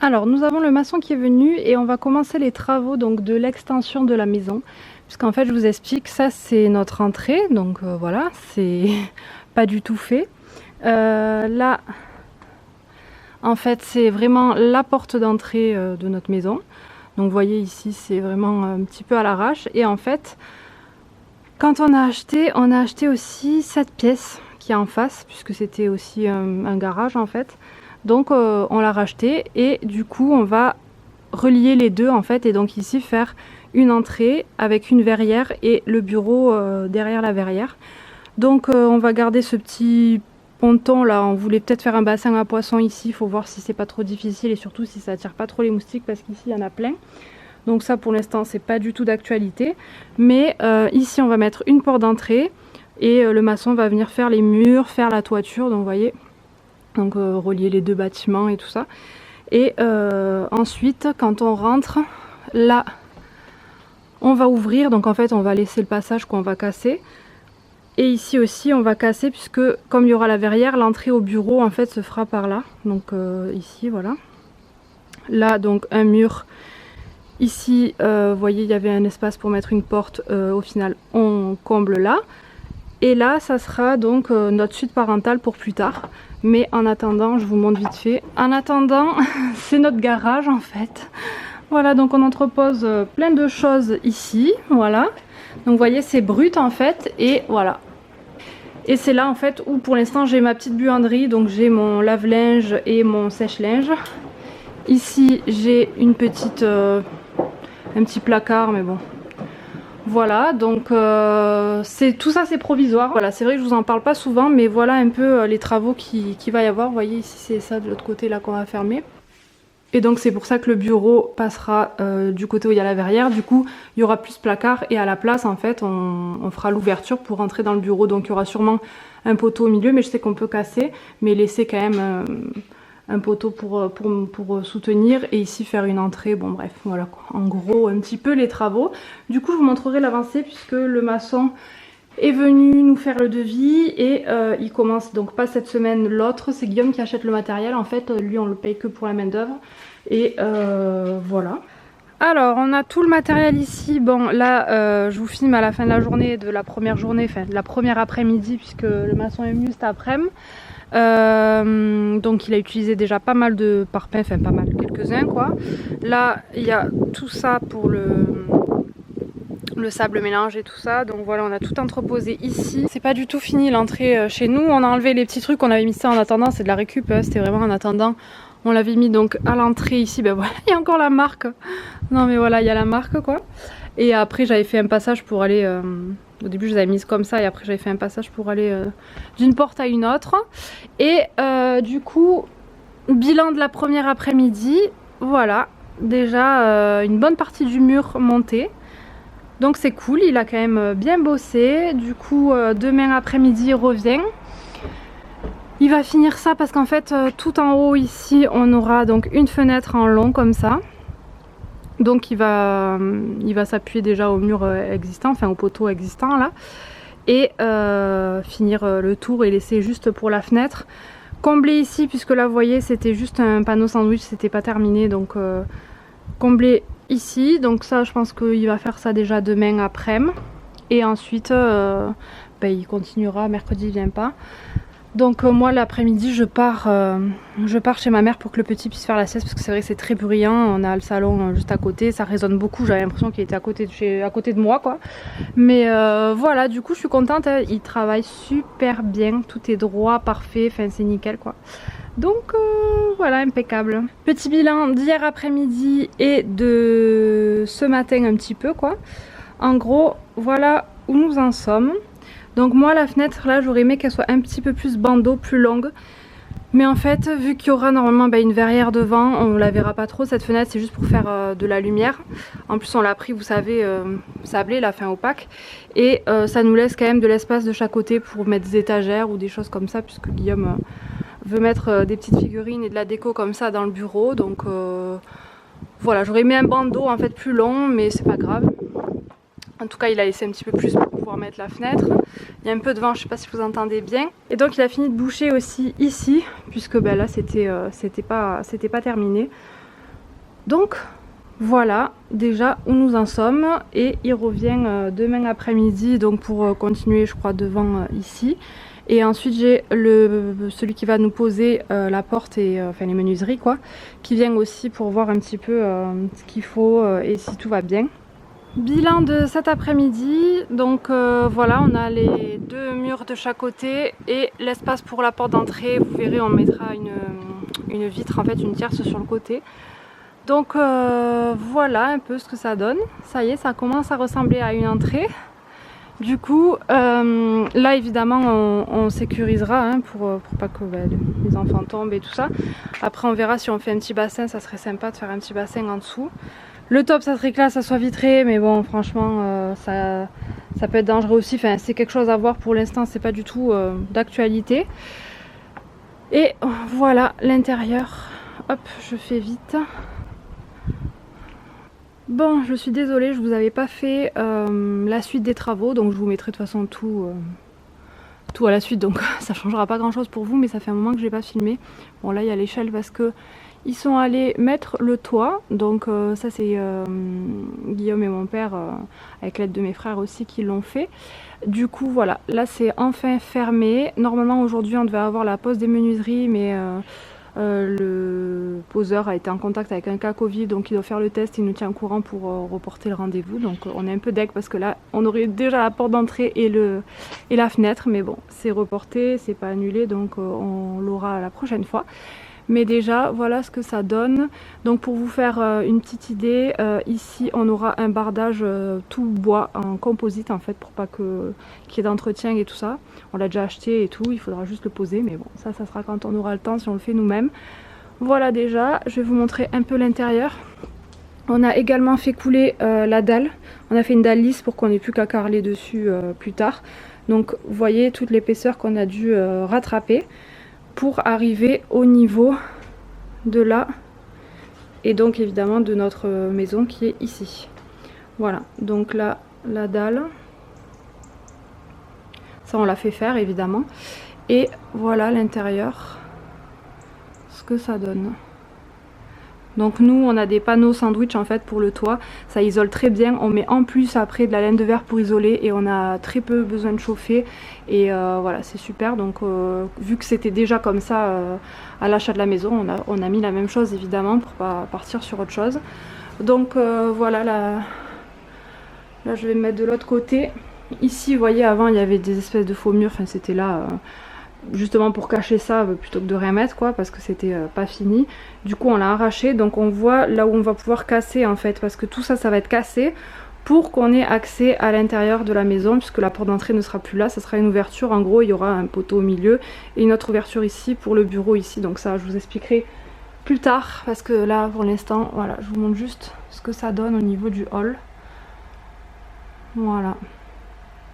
Alors nous avons le maçon qui est venu et on va commencer les travaux donc de l'extension de la maison. Puisqu'en fait je vous explique, ça c'est notre entrée, donc voilà, c'est pas du tout fait. Là, en fait c'est vraiment la porte d'entrée de notre maison. Donc vous voyez ici c'est vraiment un petit peu à l'arrache. Et en fait, quand on a acheté aussi cette pièce qui est en face, puisque c'était aussi un garage en fait. Donc on l'a racheté et du coup on va relier les deux en fait, et donc ici faire une entrée avec une verrière et le bureau derrière la verrière. Donc on va garder ce petit ponton là, on voulait peut-être faire un bassin à poissons ici, il faut voir si c'est pas trop difficile et surtout si ça attire pas trop les moustiques parce qu'ici il y en a plein. Donc ça pour l'instant c'est pas du tout d'actualité, mais ici on va mettre une porte d'entrée et le maçon va venir faire les murs, faire la toiture, donc vous voyez. Donc relier les deux bâtiments et tout ça. Et ensuite quand on rentre, là on va ouvrir, donc en fait on va laisser le passage qu'on va casser. Et ici aussi on va casser puisque comme il y aura la verrière, l'entrée au bureau en fait se fera par là. Donc ici voilà. Là donc un mur. Ici vous voyez il y avait un espace pour mettre une porte, au final on comble là. Et là ça sera donc notre suite parentale pour plus tard. Mais en attendant, je vous montre vite fait. En attendant, c'est notre garage en fait. Voilà, donc on entrepose plein de choses ici. Voilà. Donc vous voyez, c'est brut en fait. Et voilà. Et c'est là en fait où pour l'instant j'ai ma petite buanderie. Donc j'ai mon lave-linge et mon sèche-linge. Ici j'ai une petite, un petit placard, mais bon. Voilà, donc tout ça c'est provisoire. Voilà, c'est vrai que je vous en parle pas souvent, mais voilà un peu les travaux qu'il va y avoir. Vous voyez ici c'est ça de l'autre côté là qu'on va fermer. Et donc c'est pour ça que le bureau passera du côté où il y a la verrière. Du coup il y aura plus de placard et à la place en fait on fera l'ouverture pour rentrer dans le bureau. Donc il y aura sûrement un poteau au milieu, mais je sais qu'on peut casser, mais laisser quand même un poteau pour soutenir et ici faire une entrée. Bon bref, voilà quoi. En gros un petit peu les travaux. Du coup je vous montrerai l'avancée puisque le maçon est venu nous faire le devis et il commence donc pas cette semaine, l'autre. C'est Guillaume qui achète le matériel en fait, lui on le paye que pour la main d'œuvre. Et voilà. Alors on a tout le matériel ici. Bon là je vous filme à la fin de la journée, de la première journée, enfin de la première après-midi puisque le maçon est venu cet après-midi. Donc il a utilisé déjà pas mal de parpaings, enfin pas mal, quelques-uns quoi. Là il y a tout ça pour le sable mélange et tout ça. Donc voilà, on a tout entreposé ici. C'est pas du tout fini l'entrée chez nous. On a enlevé les petits trucs, on avait mis ça en attendant, c'est de la récup, hein. C'était vraiment en attendant. On l'avait mis donc à l'entrée ici, ben voilà, il y a encore la marque. Non mais voilà, il y a la marque quoi. Et après j'avais fait un passage pour aller... Au début je les avais mises comme ça et après j'avais fait un passage pour aller d'une porte à une autre. Et du coup, bilan de la première après-midi, voilà, déjà une bonne partie du mur montée. Donc c'est cool, il a quand même bien bossé. Du coup demain après-midi il revient. Il va finir ça parce qu'en fait tout en haut ici on aura donc une fenêtre en long comme ça. Donc il va s'appuyer déjà au mur existant, enfin au poteau existant là. Et finir le tour et laisser juste pour la fenêtre. Combler ici puisque là vous voyez c'était juste un panneau sandwich, c'était pas terminé. Donc combler ici. Donc ça je pense qu'il va faire ça déjà demain après-midi. Et ensuite il continuera, mercredi il vient pas. Donc moi l'après-midi je pars chez ma mère pour que le petit puisse faire la sieste parce que c'est vrai que c'est très bruyant, on a le salon juste à côté, ça résonne beaucoup, j'avais l'impression qu'il était à côté de moi quoi. Mais voilà, du coup je suis contente, hein. Il travaille super bien, tout est droit, parfait, enfin c'est nickel quoi. Donc voilà, impeccable. Petit bilan d'hier après-midi et de ce matin un petit peu quoi. En gros voilà où nous en sommes. Donc moi la fenêtre là j'aurais aimé qu'elle soit un petit peu plus bandeau, plus longue. Mais en fait vu qu'il y aura normalement une verrière devant, on la verra pas trop cette fenêtre, c'est juste pour faire de la lumière. En plus on l'a pris vous savez sablé, la fin opaque. Et ça nous laisse quand même de l'espace de chaque côté pour mettre des étagères ou des choses comme ça. Puisque Guillaume veut mettre des petites figurines et de la déco comme ça dans le bureau. Donc voilà, j'aurais aimé un bandeau en fait plus long mais c'est pas grave. En tout cas il a laissé un petit peu plus pour pouvoir mettre la fenêtre. Il y a un peu de vent, je sais pas si vous entendez bien. Et donc il a fini de boucher aussi ici, puisque ben là c'était pas terminé. Donc voilà déjà où nous en sommes, et il revient demain après-midi donc pour continuer je crois devant ici. Et ensuite j'ai celui qui va nous poser la porte et enfin les menuiseries quoi, qui vient aussi pour voir un petit peu ce qu'il faut et si tout va bien. Bilan de cet après-midi, donc voilà, on a les deux murs de chaque côté et l'espace pour la porte d'entrée. Vous verrez, on mettra une vitre, en fait une tierce sur le côté. Donc voilà un peu ce que ça donne. Ça y est, ça commence à ressembler à une entrée. Du coup, là évidemment on sécurisera hein, pour pas que les enfants tombent et tout ça. Après on verra si on fait un petit bassin, ça serait sympa de faire un petit bassin en dessous. Le top ça serait que là ça soit vitré, mais bon franchement ça peut être dangereux aussi, enfin c'est quelque chose à voir pour l'instant, c'est pas du tout d'actualité. Et voilà l'intérieur, hop je fais vite. Bon je suis désolée, je vous avais pas fait la suite des travaux, donc je vous mettrai de toute façon tout à la suite, donc ça changera pas grand chose pour vous, mais ça fait un moment que je l'ai pas filmé. Bon là il y a l'échelle parce que ils sont allés mettre le toit, donc ça c'est Guillaume et mon père avec l'aide de mes frères aussi qui l'ont fait. Du coup voilà, là c'est enfin fermé. Normalement aujourd'hui on devait avoir la pose des menuiseries, mais le poseur a été en contact avec un cas Covid, donc il doit faire le test, il nous tient au courant pour reporter le rendez-vous. Donc on est un peu deg parce que là on aurait déjà la porte d'entrée et la fenêtre, mais bon c'est reporté, c'est pas annulé, donc on l'aura la prochaine fois. Mais déjà voilà ce que ça donne. Donc pour vous faire une petite idée, ici on aura un bardage tout bois en composite en fait, pour pas qu'il y ait d'entretien et tout ça. On l'a déjà acheté et tout, il faudra juste le poser, mais bon ça sera quand on aura le temps, si on le fait nous-mêmes. Voilà déjà, je vais vous montrer un peu l'intérieur. On a également fait couler la dalle, on a fait une dalle lisse pour qu'on n'ait plus qu'à carreler dessus plus tard. Donc vous voyez toute l'épaisseur qu'on a dû rattraper pour arriver au niveau de là, et donc évidemment de notre maison qui est ici. Voilà, donc là la dalle, ça on l'a fait faire évidemment, et voilà l'intérieur, ce que ça donne. Donc nous on a des panneaux sandwich en fait pour le toit, ça isole très bien. On met en plus après de la laine de verre pour isoler, et on a très peu besoin de chauffer, et voilà c'est super. Donc vu que c'était déjà comme ça à l'achat de la maison, on a mis la même chose évidemment pour pas partir sur autre chose. Donc voilà, là je vais me mettre de l'autre côté. Ici vous voyez, avant il y avait des espèces de faux murs, enfin c'était là justement pour cacher ça plutôt que de rien mettre quoi, parce que c'était pas fini. Du coup on l'a arraché, donc on voit là où on va pouvoir casser en fait, parce que tout ça va être cassé pour qu'on ait accès à l'intérieur de la maison, puisque la porte d'entrée ne sera plus là, ça sera une ouverture. En gros il y aura un poteau au milieu et une autre ouverture ici pour le bureau ici, donc ça je vous expliquerai plus tard, parce que là pour l'instant voilà, je vous montre juste ce que ça donne au niveau du hall. Voilà.